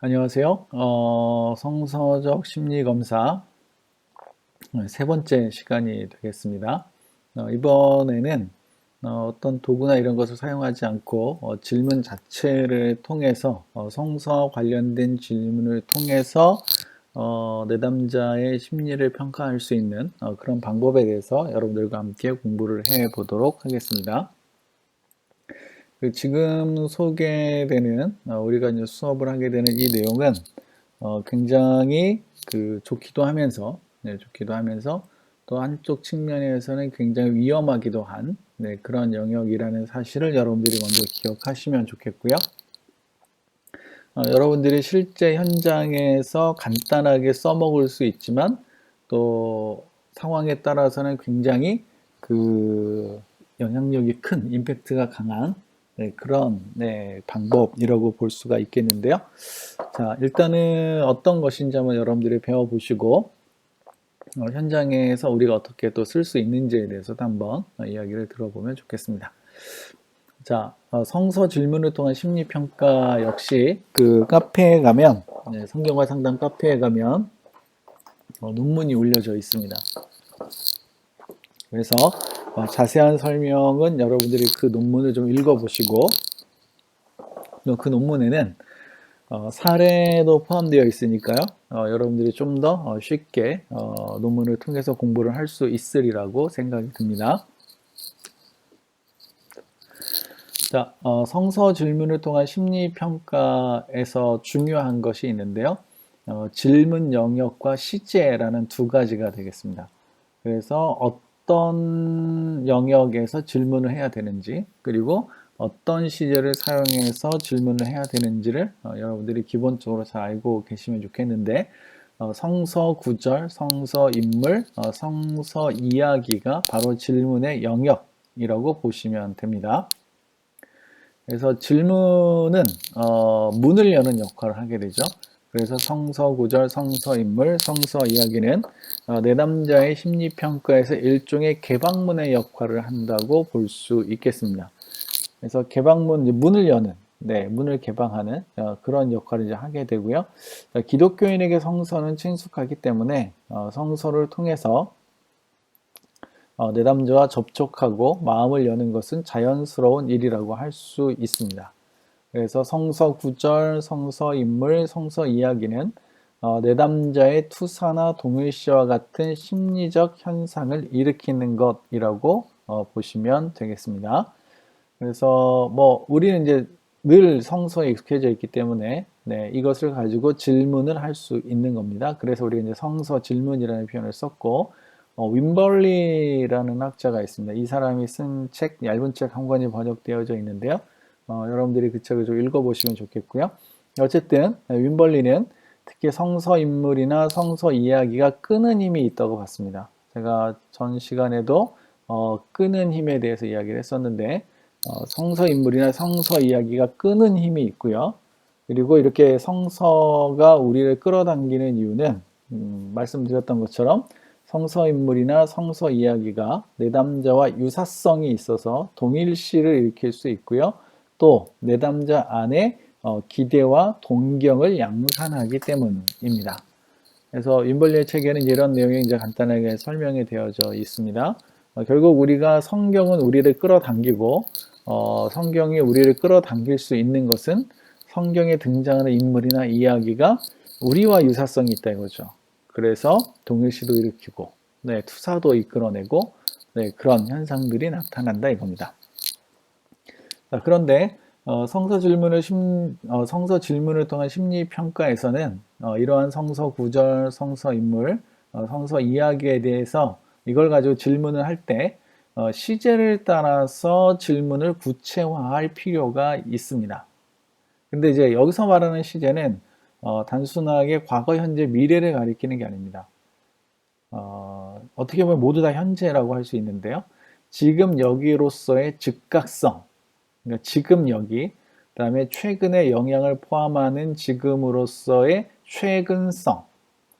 안녕하세요. 성서적 심리검사 세 번째 시간이 되겠습니다. 이번에는 떤 도구나 이런 것을 사용하지 않고 질문 자체를 통해서 성서 관련된 질문을 통해서 내담자의 심리를 평가할 수 있는 그런 방법에 대해서 여러분들과 함께 공부를 해 보도록 하겠습니다. 지금 소개되는 우리가 이제 수업을 하게 되는 이 내용은 굉장히 좋기도 하면서 좋기도 하면서 또 한쪽 측면에서는 굉장히 위험하기도 한 그런 영역이라는 사실을 여러분들이 먼저 기억하시면 좋겠고요. 여러분들이 실제 현장에서 간단하게 써먹을 수 있지만 또 상황에 따라서는 굉장히 영향력이 큰 임팩트가 강한 그런 방법이라고 볼 수가 있겠는데요. 자, 일단은 어떤 것인지 한번 여러분들이 배워보시고 현장에서 우리가 어떻게 또 쓸 수 있는지에 대해서도 한번 이야기를 들어보면 좋겠습니다. 자, 성서 질문을 통한 심리평가 역시 카페에 가면 성경과 상담 카페에 가면 논문이 올려져 있습니다. 그래서 자세한 설명은 여러분들이 그 논문을 좀 읽어보시고 그 논문에는 사례도 포함되어 있으니까요. 여러분들이 좀 더 쉽게 논문을 통해서 공부를 할 수 있으리라고 생각이 듭니다. 자, 성서 질문을 통한 심리평가에서 중요한 것이 있는데요. 질문 영역과 시제라는 두 가지가 되겠습니다. 그래서 어떤 영역에서 질문을 해야 되는지, 그리고 어떤 시제를 사용해서 질문을 해야 되는지를 여러분들이 기본적으로 잘 알고 계시면 좋겠는데, 성서 구절, 성서 인물, 성서 이야기가 바로 질문의 영역이라고 보시면 됩니다. 그래서 질문은 문을 여는 역할을 하게 되죠. 그래서 성서 구절, 성서 인물, 성서 이야기는 내담자의 심리평가에서 일종의 개방문의 역할을 한다고 볼 수 있겠습니다. 그래서 개방문, 문을 여는, 문을 개방하는 그런 역할을 이제 하게 되고요. 기독교인에게 성서는 친숙하기 때문에 성서를 통해서 내담자와 접촉하고 마음을 여는 것은 자연스러운 일이라고 할 수 있습니다. 그래서 성서 구절, 성서 인물, 성서 이야기는 내담자의 투사나 동일시와 같은 심리적 현상을 일으키는 것이라고 보시면 되겠습니다. 그래서 우리는 이제 늘 성서에 익숙해져 있기 때문에 이것을 가지고 질문을 할 수 있는 겁니다. 그래서 우리가 이제 성서 질문이라는 표현을 썼고 윈벌리라는 학자가 있습니다. 이 사람이 쓴 책, 얇은 책 한 권이 번역되어져 있는데요. 여러분들이 그 책을 좀 읽어보시면 좋겠고요. 어쨌든 윈벌리는 특히 성서 인물이나 성서 이야기가 끄는 힘이 있다고 봤습니다. 제가 전 시간에도 끄는 힘에 대해서 이야기를 했었는데 성서 인물이나 성서 이야기가 끄는 힘이 있고요. 그리고 이렇게 성서가 우리를 끌어당기는 이유는 말씀드렸던 것처럼 성서 인물이나 성서 이야기가 내담자와 유사성이 있어서 동일시를 일으킬 수 있고요. 또 내담자 안에 기대와 동경을 양산하기 때문입니다. 그래서 윈벌리의 책에는 이런 내용이 이제 간단하게 설명이 되어져 있습니다. 결국 우리가 성경은 우리를 끌어당기고 성경이 우리를 끌어당길 수 있는 것은 성경에 등장하는 인물이나 이야기가 우리와 유사성이 있다 이거죠. 그래서 동일시도 일으키고 투사도 이끌어내고 그런 현상들이 나타난다 이겁니다. 자, 그런데 성서 질문을 통한 심리 평가에서는 이러한 성서 구절, 성서 인물, 성서 이야기에 대해서 이걸 가지고 질문을 할 때 시제를 따라서 질문을 구체화할 필요가 있습니다. 근데 이제 여기서 말하는 시제는 단순하게 과거, 현재, 미래를 가리키는 게 아닙니다. 어떻게 보면 모두 다 현재라고 할 수 있는데요. 지금 여기로서의 즉각성, 그러니까 지금 여기, 그 다음에 최근의 영향을 포함하는 지금으로서의 최근성,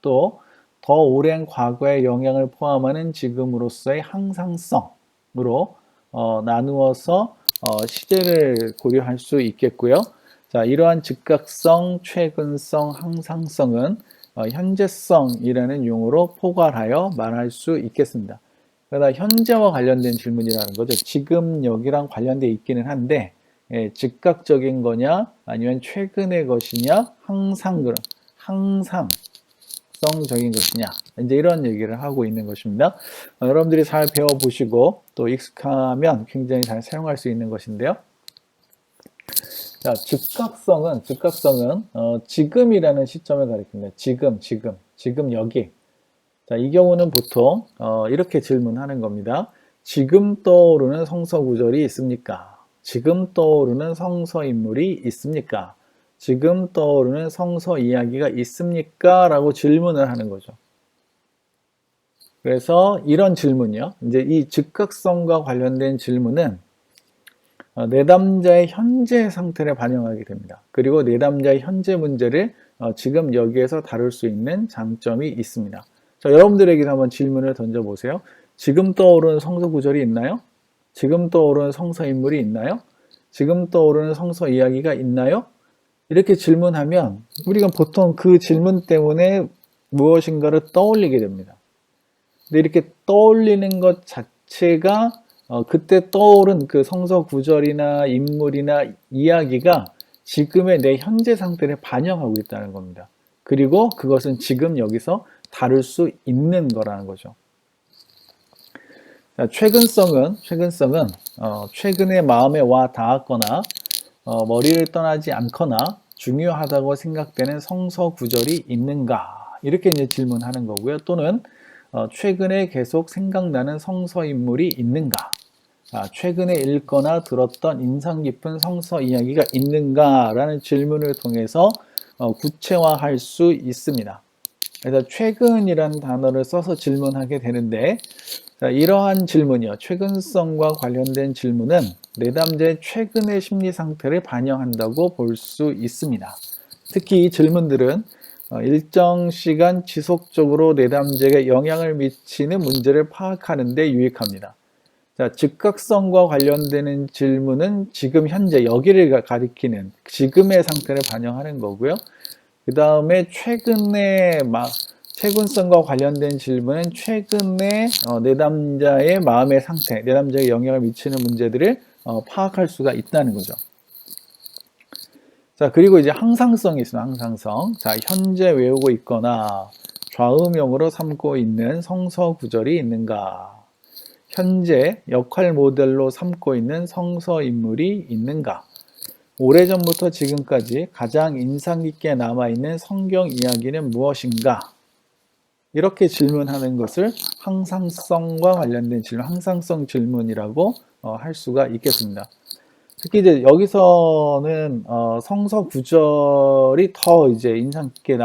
또 더 오랜 과거의 영향을 포함하는 지금으로서의 항상성으로 나누어서 시제를 고려할 수 있겠고요. 자, 이러한 즉각성, 최근성, 항상성은 현재성이라는 용어로 포괄하여 말할 수 있겠습니다. 그러나 현재와 관련된 질문이라는 거죠. 지금 여기랑 관련되어 있기는 한데 즉각적인 거냐 아니면 최근의 것이냐 항상성적인 것이냐 이제 이런 얘기를 하고 있는 것입니다. 여러분들이 잘 배워보시고 또 익숙하면 굉장히 잘 사용할 수 있는 것인데요. 자, 즉각성은 지금이라는 시점을 가리킵니다. 지금 여기. 자, 이 경우는 보통 이렇게 질문하는 겁니다. 지금 떠오르는 성서 구절이 있습니까? 지금 떠오르는 성서 인물이 있습니까? 지금 떠오르는 성서 이야기가 있습니까? 라고 질문을 하는 거죠. 그래서 이런 질문이요. 이제 이 즉각성과 관련된 질문은 내담자의 현재 상태를 반영하게 됩니다. 그리고 내담자의 현재 문제를 지금 여기에서 다룰 수 있는 장점이 있습니다. 자, 여러분들에게 한번 질문을 던져보세요. 지금 떠오르는 성서 구절이 있나요? 지금 떠오르는 성서 인물이 있나요? 지금 떠오르는 성서 이야기가 있나요? 이렇게 질문하면 우리가 보통 그 질문 때문에 무엇인가를 떠올리게 됩니다. 근데 이렇게 떠올리는 것 자체가 그때 떠오른 그 성서 구절이나 인물이나 이야기가 지금의 내 현재 상태를 반영하고 있다는 겁니다. 그리고 그것은 지금 여기서 다룰 수 있는 거라는 거죠. 자, 최근성은 최근에 마음에 와 닿았거나 머리를 떠나지 않거나 중요하다고 생각되는 성서 구절이 있는가 이렇게 이제 질문하는 거고요. 또는 최근에 계속 생각나는 성서 인물이 있는가? 최근에 읽거나 들었던 인상 깊은 성서 이야기가 있는가라는 질문을 통해서 구체화할 수 있습니다. 그래서 최근이라는 단어를 써서 질문하게 되는데 이러한 질문이요. 최근성과 관련된 질문은 내담자의 최근의 심리 상태를 반영한다고 볼 수 있습니다. 특히 이 질문들은 일정 시간 지속적으로 내담자에게 영향을 미치는 문제를 파악하는 데 유익합니다. 자, 즉각성과 관련되는 질문은 지금 현재 여기를 가리키는 지금의 상태를 반영하는 거고요. 그 다음에 최근성과 관련된 질문은 최근에 내담자의 마음의 상태, 내담자에게 영향을 미치는 문제들을 파악할 수가 있다는 거죠. 자, 그리고 이제 항상성이 있습니다. 항상성. 자, 현재 외우고 있거나 좌우명으로 삼고 있는 성서 구절이 있는가? 현재 역할 모델로 삼고 있는 성서 인물이 있는가? 오래전부터 지금까지 가장 인상 깊게 남아있는 성경 이야기는 무엇인가? 이렇게 질문하는 것을 항상성과 관련된 질문, 항상성 질문이라고 할 수가 있겠습니다. 특히 이제 여기서는 성서 구절이 더 이제 인상 깊게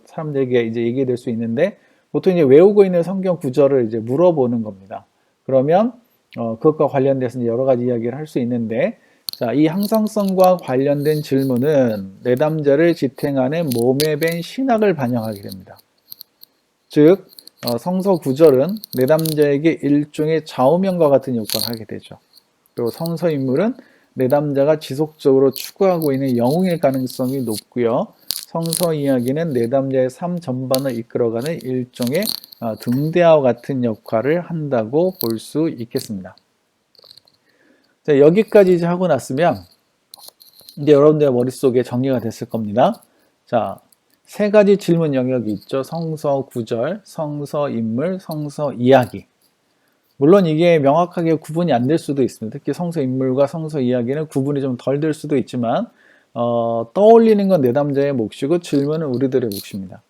사람들에게 이제 얘기될 수 있는데 보통 이제 외우고 있는 성경 구절을 이제 물어보는 겁니다. 그러면 그것과 관련돼서 여러 가지 이야기를 할 수 있는데 자, 이 항상성과 관련된 질문은 내담자를 지탱하는 몸에 밴 신학을 반영하게 됩니다. 즉 성서 구절은 내담자에게 일종의 좌우명과 같은 역할을 하게 되죠. 그리고 성서 인물은 내담자가 지속적으로 추구하고 있는 영웅일 가능성이 높고요. 성서 이야기는 내담자의 삶 전반을 이끌어가는 일종의 등대와 같은 역할을 한다고 볼 수 있겠습니다. 자, 여기까지 이제 하고 났으면 이제 여러분들의 머릿속에 정리가 됐을 겁니다. 자, 세 가지 질문 영역이 있죠. 성서 구절, 성서 인물, 성서 이야기. 물론 이게 명확하게 구분이 안 될 수도 있습니다. 특히 성서 인물과 성서 이야기는 구분이 좀 덜 될 수도 있지만 떠올리는 건 내담자의 몫이고 질문은 우리들의 몫입니다.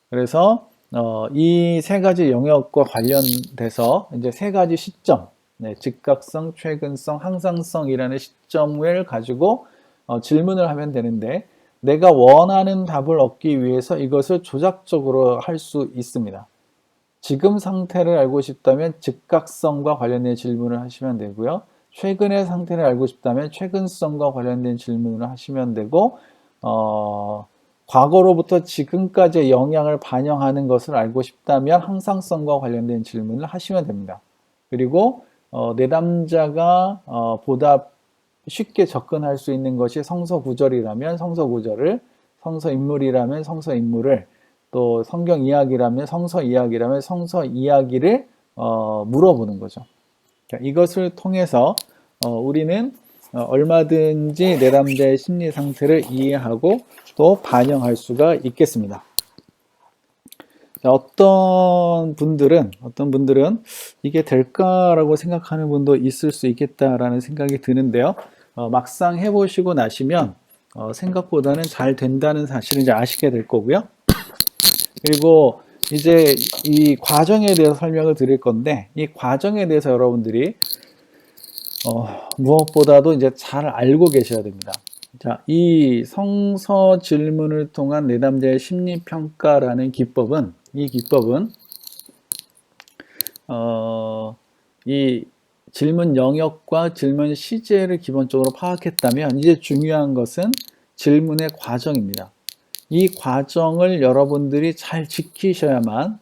그래서 이 세 가지 영역과 관련돼서 이제 세 가지 시점, 즉각성, 최근성, 항상성이라는 시점을 가지고 질문을 하면 되는데 내가 원하는 답을 얻기 위해서 이것을 조작적으로 할 수 있습니다. 지금 상태를 알고 싶다면 즉각성과 관련된 질문을 하시면 되고요. 최근의 상태를 알고 싶다면 최근성과 관련된 질문을 하시면 되고 과거로부터 지금까지의 영향을 반영하는 것을 알고 싶다면 항상성과 관련된 질문을 하시면 됩니다. 그리고 내담자가 쉽게 접근할 수 있는 것이 성서 구절이라면 성서 구절을, 성서 인물이라면 성서 인물을, 또 성경 이야기라면 성서 이야기라면 성서 이야기를 물어보는 거죠. 이것을 통해서 우리는 얼마든지 내담자의 심리 상태를 이해하고 또 반영할 수가 있겠습니다. 어떤 분들은 이게 될까라고 생각하는 분도 있을 수 있겠다라는 생각이 드는데요. 막상 해보시고 나시면 생각보다는 잘 된다는 사실을 이제 아시게 될 거고요. 그리고 이제 이 과정에 대해서 설명을 드릴 건데, 이 과정에 대해서 여러분들이 무엇보다도 이제 잘 알고 계셔야 됩니다. 자, 이 성서 질문을 통한 내담자의 심리평가라는 기법은, 이 질문 영역과 질문 시제를 기본적으로 파악했다면, 이제 중요한 것은 질문의 과정입니다. 이 과정을 여러분들이 잘 지키셔야만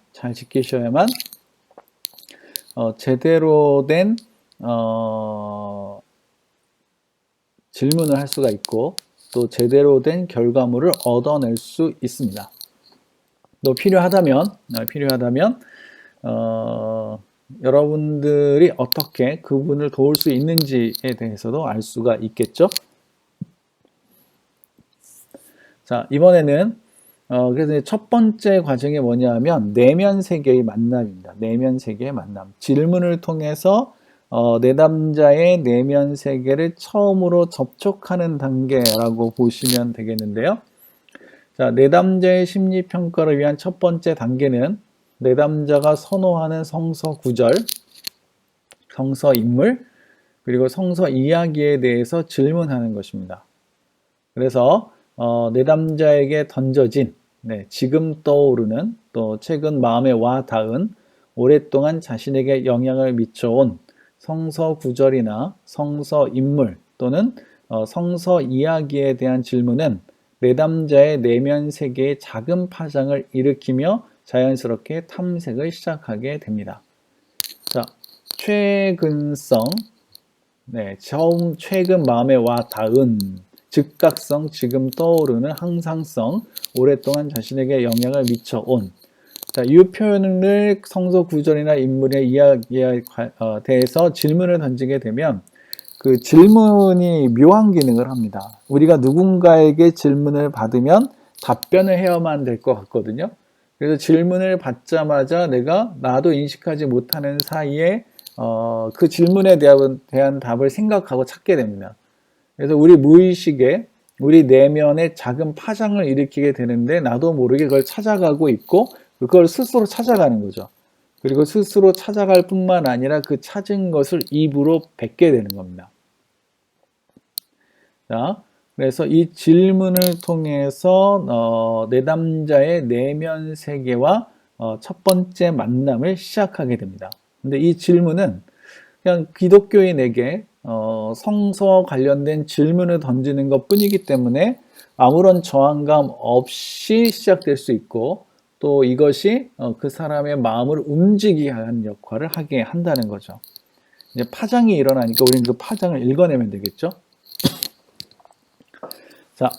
제대로 된 질문을 할 수가 있고, 또 제대로 된 결과물을 얻어낼 수 있습니다. 또 필요하다면 여러분들이 어떻게 그분을 도울 수 있는지에 대해서도 알 수가 있겠죠. 자, 이번에는 그래서 첫 번째 과정이 뭐냐면 내면 세계의 만남입니다. 내면 세계의 만남. 질문을 통해서 내담자의 내면 세계를 처음으로 접촉하는 단계라고 보시면 되겠는데요. 자, 내담자의 심리 평가를 위한 첫 번째 단계는 내담자가 선호하는 성서 구절, 성서 인물, 그리고 성서 이야기에 대해서 질문하는 것입니다. 그래서 내담자에게 던져진, 지금 떠오르는, 또 최근 마음에 와 닿은, 오랫동안 자신에게 영향을 미쳐온 성서 구절이나 성서 인물 또는 성서 이야기에 대한 질문은 내담자의 내면 세계에 작은 파장을 일으키며 자연스럽게 탐색을 시작하게 됩니다. 자, 최근성, 최근 마음에 와 닿은, 즉각성, 지금 떠오르는, 항상성, 오랫동안 자신에게 영향을 미쳐온. 자, 이 표현을 성서 구절이나 인물의 이야기에 대해서 질문을 던지게 되면 그 질문이 묘한 기능을 합니다. 우리가 누군가에게 질문을 받으면 답변을 해야만 될 것 같거든요. 그래서 질문을 받자마자 나도 인식하지 못하는 사이에 그 질문에 대한 답을 생각하고 찾게 됩니다. 그래서 우리 무의식에, 우리 내면에 작은 파장을 일으키게 되는데 나도 모르게 그걸 찾아가고 있고 그걸 스스로 찾아가는 거죠. 그리고 스스로 찾아갈 뿐만 아니라 그 찾은 것을 입으로 뱉게 되는 겁니다. 자, 그래서 이 질문을 통해서 내담자의 내면 세계와 첫 번째 만남을 시작하게 됩니다. 근데 이 질문은 그냥 기독교인에게 성서와 관련된 질문을 던지는 것 뿐이기 때문에 아무런 저항감 없이 시작될 수 있고, 또 이것이 그 사람의 마음을 움직이게 하는 역할을 하게 한다는 거죠. 이제 파장이 일어나니까 우리는 그 파장을 읽어내면 되겠죠. 자,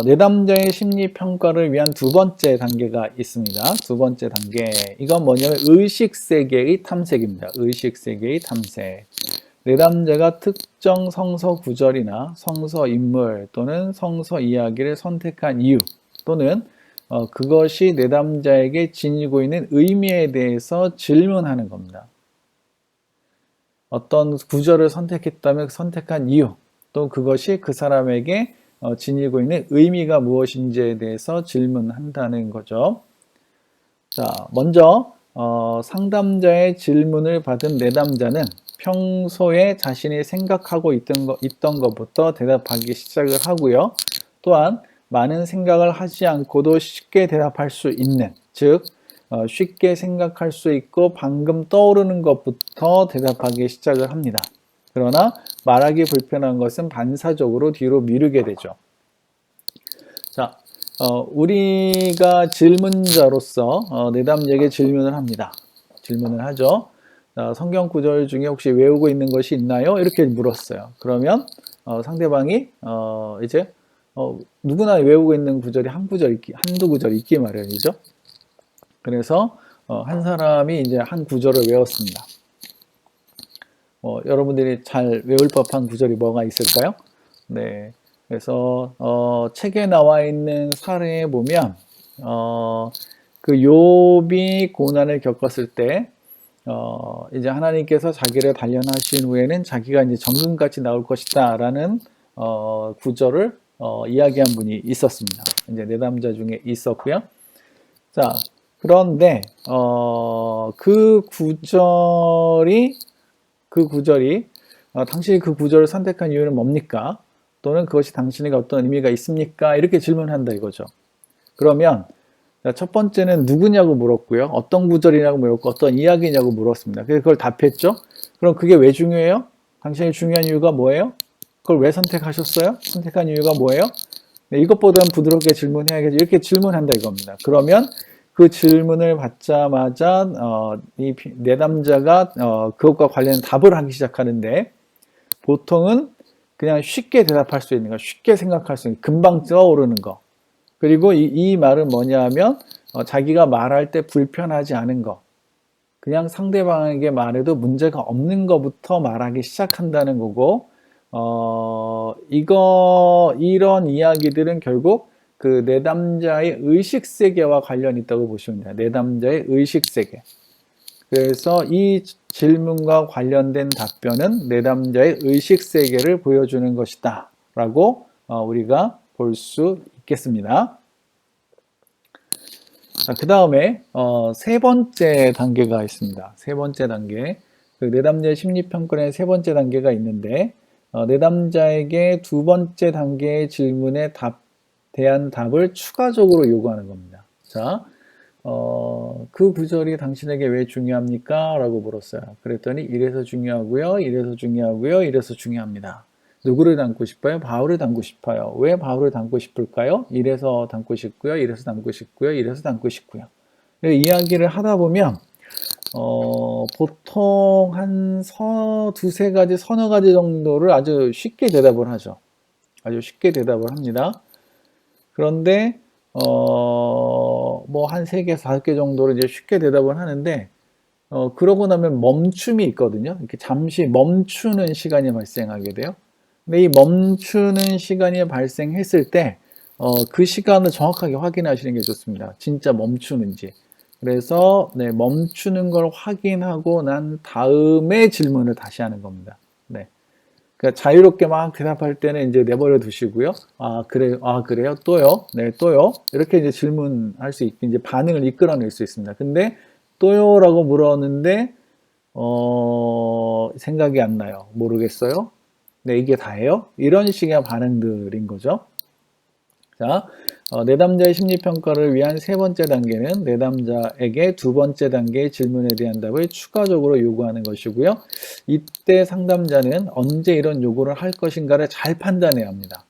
내담자의 심리 평가를 위한 두 번째 단계가 있습니다. 두 번째 단계. 이건 뭐냐면 의식 세계의 탐색입니다. 의식 세계의 탐색. 내담자가 특정 성서 구절이나 성서 인물 또는 성서 이야기를 선택한 이유, 또는 그것이 내담자에게 지니고 있는 의미에 대해서 질문하는 겁니다. 어떤 구절을 선택했다면 선택한 이유, 또 그것이 그 사람에게 지니고 있는 의미가 무엇인지에 대해서 질문한다는 거죠. 자, 먼저 상담자의 질문을 받은 내담자는 평소에 자신이 생각하고 있던 것부터 대답하기 시작을 하고요. 또한 많은 생각을 하지 않고도 쉽게 대답할 수 있는, 즉 쉽게 생각할 수 있고 방금 떠오르는 것부터 대답하기 시작을 합니다. 그러나 말하기 불편한 것은 반사적으로 뒤로 미루게 되죠. 자, 우리가 질문자로서 내담자에게 질문을 합니다. 질문을 하죠. 성경 구절 중에 혹시 외우고 있는 것이 있나요? 이렇게 물었어요. 그러면 상대방이 이제 누구나 외우고 있는 구절이 한두 구절 있기 마련이죠. 그래서 한 사람이 이제 한 구절을 외웠습니다. 여러분들이 잘 외울 법한 구절이 뭐가 있을까요? 네. 그래서 책에 나와 있는 사례에 보면 그 욥이 고난을 겪었을 때 이제 하나님께서 자기를 단련하신 후에는 자기가 이제 정금같이 나올 것이다라는 구절을 이야기한 분이 있었습니다. 이제 내담자 중에 있었고요. 자, 그런데 그 구절이 당신이 그 구절을 선택한 이유는 뭡니까? 또는 그것이 당신에게 어떤 의미가 있습니까? 이렇게 질문한다 이거죠. 그러면 첫 번째는 누구냐고 물었고요. 어떤 구절이냐고 물었고 어떤 이야기냐고 물었습니다. 그래서 그걸 답했죠. 그럼 그게 왜 중요해요? 당신이 중요한 이유가 뭐예요? 그걸 왜 선택하셨어요? 선택한 이유가 뭐예요? 네, 이것보다는 부드럽게 질문해야겠죠. 이렇게 질문한다 이겁니다. 그러면 그 질문을 받자마자 이 내담자가 그것과 관련된 답을 하기 시작하는데 보통은 그냥 쉽게 대답할 수 있는 거, 쉽게 생각할 수 있는 금방 떠오르는 거. 그리고 이 말은 뭐냐면 자기가 말할 때 불편하지 않은 거. 그냥 상대방에게 말해도 문제가 없는 것부터 말하기 시작한다는 거고 이런 이야기들은 결국 그 내담자의 의식세계와 관련이 있다고 보시면 돼요. 내담자의 의식세계. 그래서 이 질문과 관련된 답변은 내담자의 의식세계를 보여주는 것이다 라고 우리가 볼 수 있겠습니다. 그 다음에 세 번째 단계가 있습니다. 세 번째 단계. 그 내담자의 심리평가의 세 번째 단계가 있는데 내담자에게 두 번째 단계의 질문에 대한 답을 추가적으로 요구하는 겁니다. 자, 그 구절이 당신에게 왜 중요합니까? 라고 물었어요. 그랬더니 이래서 중요하고요, 이래서 중요하고요, 이래서 중요합니다. 누구를 닮고 싶어요? 바울을 닮고 싶어요. 왜 바울을 닮고 싶을까요? 이래서 닮고 싶고요, 이래서 닮고 싶고요, 이래서 닮고 싶고요. 이야기를 하다 보면 보통 한 두세 가지, 서너 가지 정도를 아주 쉽게 대답을 하죠. 아주 쉽게 대답을 합니다. 그런데 뭐 한 3개, 5개 정도를 이제 쉽게 대답을 하는데 그러고 나면 멈춤이 있거든요. 이렇게 잠시 멈추는 시간이 발생하게 돼요. 근데 이 멈추는 시간이 발생했을 때 그 시간을 정확하게 확인하시는 게 좋습니다. 진짜 멈추는지. 그래서 네, 멈추는 걸 확인하고 난 다음에 질문을 다시 하는 겁니다. 네. 그러니까 자유롭게 막 대답할 때는 이제 내버려 두시고요. 그래요? 또요? 네, 또요? 이렇게 이제 질문할 수 있게 이제 반응을 이끌어낼 수 있습니다. 근데 또요라고 물었는데, 생각이 안 나요. 모르겠어요? 네, 이게 다예요? 이런 식의 반응들인 거죠. 자, 내담자의 심리평가를 위한 세 번째 단계는 내담자에게 두 번째 단계의 질문에 대한 답을 추가적으로 요구하는 것이고요. 이때 상담자는 언제 이런 요구를 할 것인가를 잘 판단해야 합니다.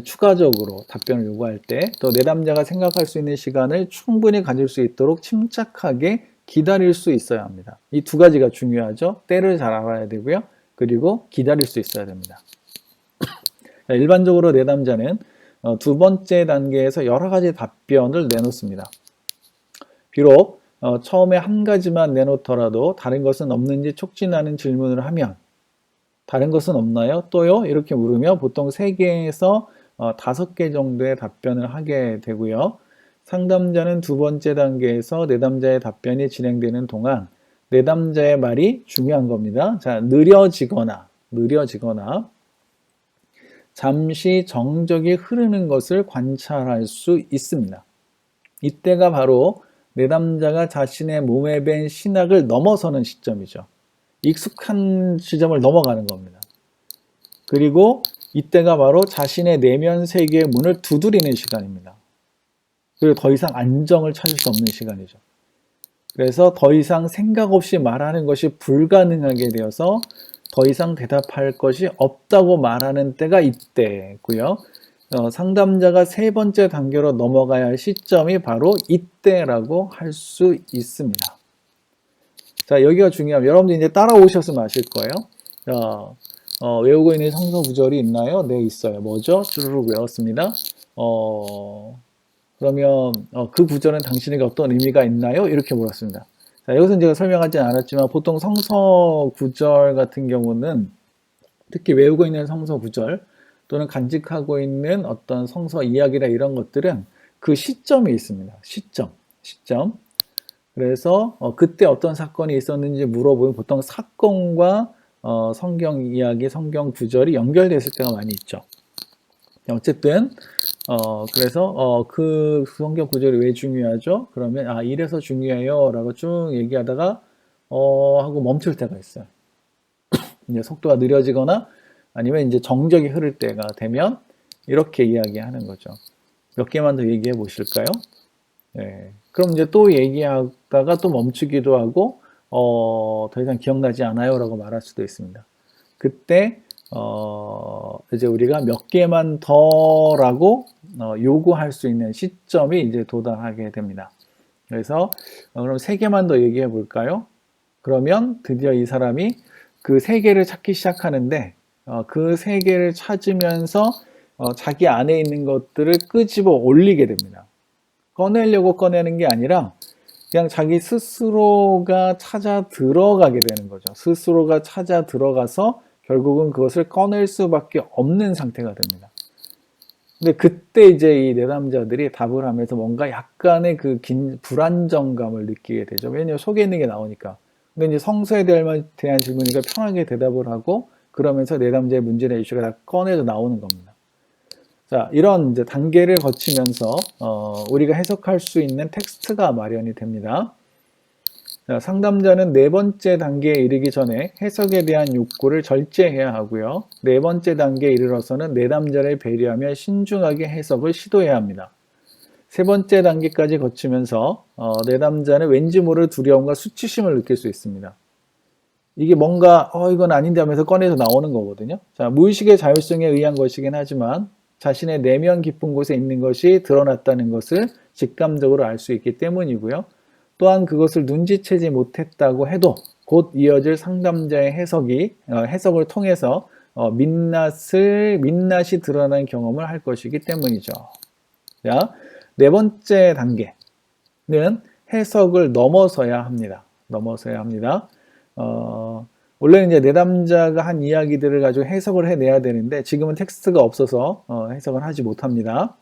추가적으로 답변을 요구할 때 또 내담자가 생각할 수 있는 시간을 충분히 가질 수 있도록 침착하게 기다릴 수 있어야 합니다. 이 두 가지가 중요하죠. 때를 잘 알아야 되고요. 그리고 기다릴 수 있어야 됩니다. 일반적으로 내담자는 두 번째 단계에서 여러 가지 답변을 내놓습니다. 비록 처음에 한 가지만 내놓더라도 다른 것은 없는지 촉진하는 질문을 하면 다른 것은 없나요? 또요? 이렇게 물으며 보통 3개에서 5개 정도의 답변을 하게 되고요. 상담자는 두 번째 단계에서 내담자의 답변이 진행되는 동안 내담자의 말이 중요한 겁니다. 자, 느려지거나 잠시 정적이 흐르는 것을 관찰할 수 있습니다. 이때가 바로 내담자가 자신의 몸에 밴 신학을 넘어서는 시점이죠. 익숙한 지점을 넘어가는 겁니다. 그리고 이때가 바로 자신의 내면 세계의 문을 두드리는 시간입니다. 그리고 더 이상 안정을 찾을 수 없는 시간이죠. 그래서 더 이상 생각 없이 말하는 것이 불가능하게 되어서 더 이상 대답할 것이 없다고 말하는 때가 이때고요. 상담자가 세 번째 단계로 넘어가야 할 시점이 바로 이때라고 할 수 있습니다. 자, 여기가 중요합니다. 여러분들 이제 따라오셨으면 아실 거예요. 자, 외우고 있는 성서 구절이 있나요? 네, 있어요. 뭐죠? 주르륵 외웠습니다. 그러면 그 구절은 당신에게 어떤 의미가 있나요? 이렇게 물었습니다. 자, 여기서 제가 설명하지 않았지만 보통 성서 구절 같은 경우는 특히 외우고 있는 성서 구절 또는 간직하고 있는 어떤 성서 이야기나 이런 것들은 그 시점이 있습니다. 시점. 그래서 그때 어떤 사건이 있었는지 물어보면 보통 사건과 성경 이야기, 성경 구절이 연결됐을 때가 많이 있죠. 어쨌든 그래서 그 성경 구절이 왜 중요하죠? 그러면 이래서 중요해요 라고 쭉 얘기하다가 하고 멈출 때가 있어요. 이제 속도가 느려지거나 아니면 이제 정적이 흐를 때가 되면 이렇게 이야기하는 거죠. 몇 개만 더 얘기해 보실까요? 네. 그럼 이제 또 얘기하다가 또 멈추기도 하고 더 이상 기억나지 않아요 라고 말할 수도 있습니다. 그때 이제 우리가 몇 개만 더라고 요구할 수 있는 시점이 이제 도달하게 됩니다. 그래서 그럼 3개만 더 얘기해 볼까요? 그러면 드디어 이 사람이 그 3개를 찾기 시작하는데 그 3개를 찾으면서 자기 안에 있는 것들을 끄집어 올리게 됩니다. 꺼내려고 꺼내는 게 아니라 그냥 자기 스스로가 찾아 들어가게 되는 거죠. 스스로가 찾아 들어가서 결국은 그것을 꺼낼 수밖에 없는 상태가 됩니다. 근데 그때 이제 이 내담자들이 답을 하면서 뭔가 약간의 그 불안정감을 느끼게 되죠. 왜냐하면 속에 있는 게 나오니까. 근데 이제 성서에 대한 질문이니까 편하게 대답을 하고 그러면서 내담자의 문제나 이슈가 다 꺼내져 나오는 겁니다. 자, 이런 이제 단계를 거치면서 우리가 해석할 수 있는 텍스트가 마련이 됩니다. 자, 상담자는 4번째 단계에 이르기 전에 해석에 대한 욕구를 절제해야 하고요. 4번째 단계에 이르러서는 내담자를 배려하며 신중하게 해석을 시도해야 합니다. 3번째 단계까지 거치면서 내담자는 왠지 모를 두려움과 수치심을 느낄 수 있습니다. 이게 뭔가 이건 아닌데 하면서 꺼내서 나오는 거거든요. 자, 무의식의 자율성에 의한 것이긴 하지만 자신의 내면 깊은 곳에 있는 것이 드러났다는 것을 직감적으로 알 수 있기 때문이고요. 또한 그것을 눈치채지 못했다고 해도 곧 이어질 상담자의 해석을 통해서 민낯이 드러나는 경험을 할 것이기 때문이죠. 자, 4번째 단계는 해석을 넘어서야 합니다. 원래는 이제 내담자가 한 이야기들을 가지고 해석을 해내야 되는데 지금은 텍스트가 없어서 해석을 하지 못합니다.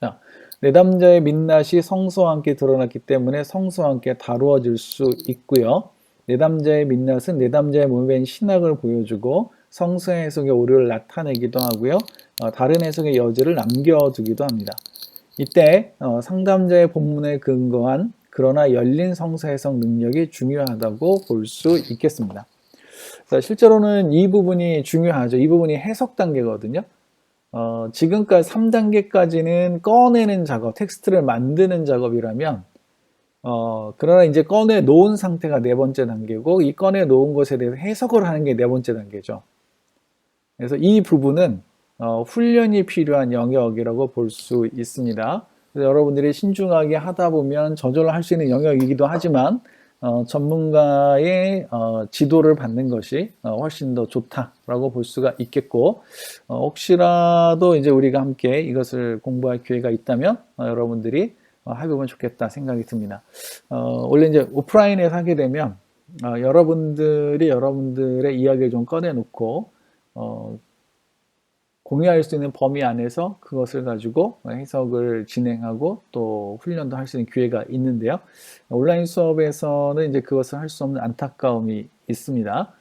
자, 내담자의 민낯이 성서와 함께 드러났기 때문에 성서와 함께 다루어질 수 있고요. 내담자의 민낯은 내담자의 몸에 신학을 보여주고 성서 해석의 오류를 나타내기도 하고요. 다른 해석의 여지를 남겨두기도 합니다. 이때 상담자의 본문에 근거한 그러나 열린 성서 해석 능력이 중요하다고 볼 수 있겠습니다. 실제로는 이 부분이 중요하죠. 이 부분이 해석 단계거든요. 지금까지 3단계까지는 꺼내는 작업, 텍스트를 만드는 작업이라면 그러나 이제 꺼내 놓은 상태가 4번째 단계고 이 꺼내 놓은 것에 대해서 해석을 하는 게 4번째 단계죠. 그래서 이 부분은 훈련이 필요한 영역이라고 볼 수 있습니다. 그래서 여러분들이 신중하게 하다 보면 저절로 할 수 있는 영역이기도 하지만 전문가의 지도를 받는 것이 훨씬 더 좋다라고 볼 수가 있겠고 혹시라도 이제 우리가 함께 이것을 공부할 기회가 있다면 여러분들이 해보면 좋겠다 생각이 듭니다. 원래 이제 오프라인에서 하게 되면 여러분들이 여러분들의 이야기를 좀 꺼내놓고 공유할 수 있는 범위 안에서 그것을 가지고 해석을 진행하고 또 훈련도 할 수 있는 기회가 있는데요. 온라인 수업에서는 이제 그것을 할 수 없는 안타까움이 있습니다.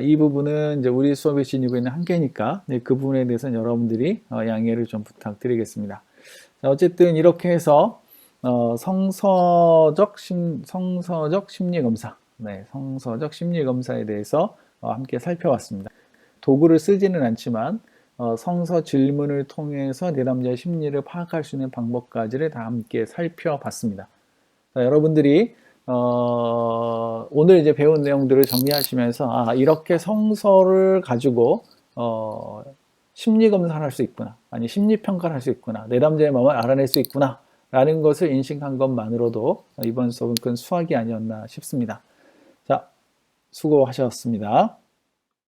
이 부분은 이제 우리 수업이 지니고 있는 한계니까 그 부분에 대해서는 여러분들이 양해를 좀 부탁드리겠습니다. 자, 어쨌든 이렇게 해서 성서적 심리검사, 성서적 심리검사에 대해서 함께 살펴봤습니다. 도구를 쓰지는 않지만 성서 질문을 통해서 내담자의 심리를 파악할 수 있는 방법까지를 다 함께 살펴봤습니다. 자, 여러분들이 오늘 이제 배운 내용들을 정리하시면서 이렇게 성서를 가지고 심리 검사를 할 수 있구나, 아니 심리 평가를 할 수 있구나, 내담자의 마음을 알아낼 수 있구나 라는 것을 인식한 것만으로도 이번 수업은 큰 수학이 아니었나 싶습니다. 수고하셨습니다.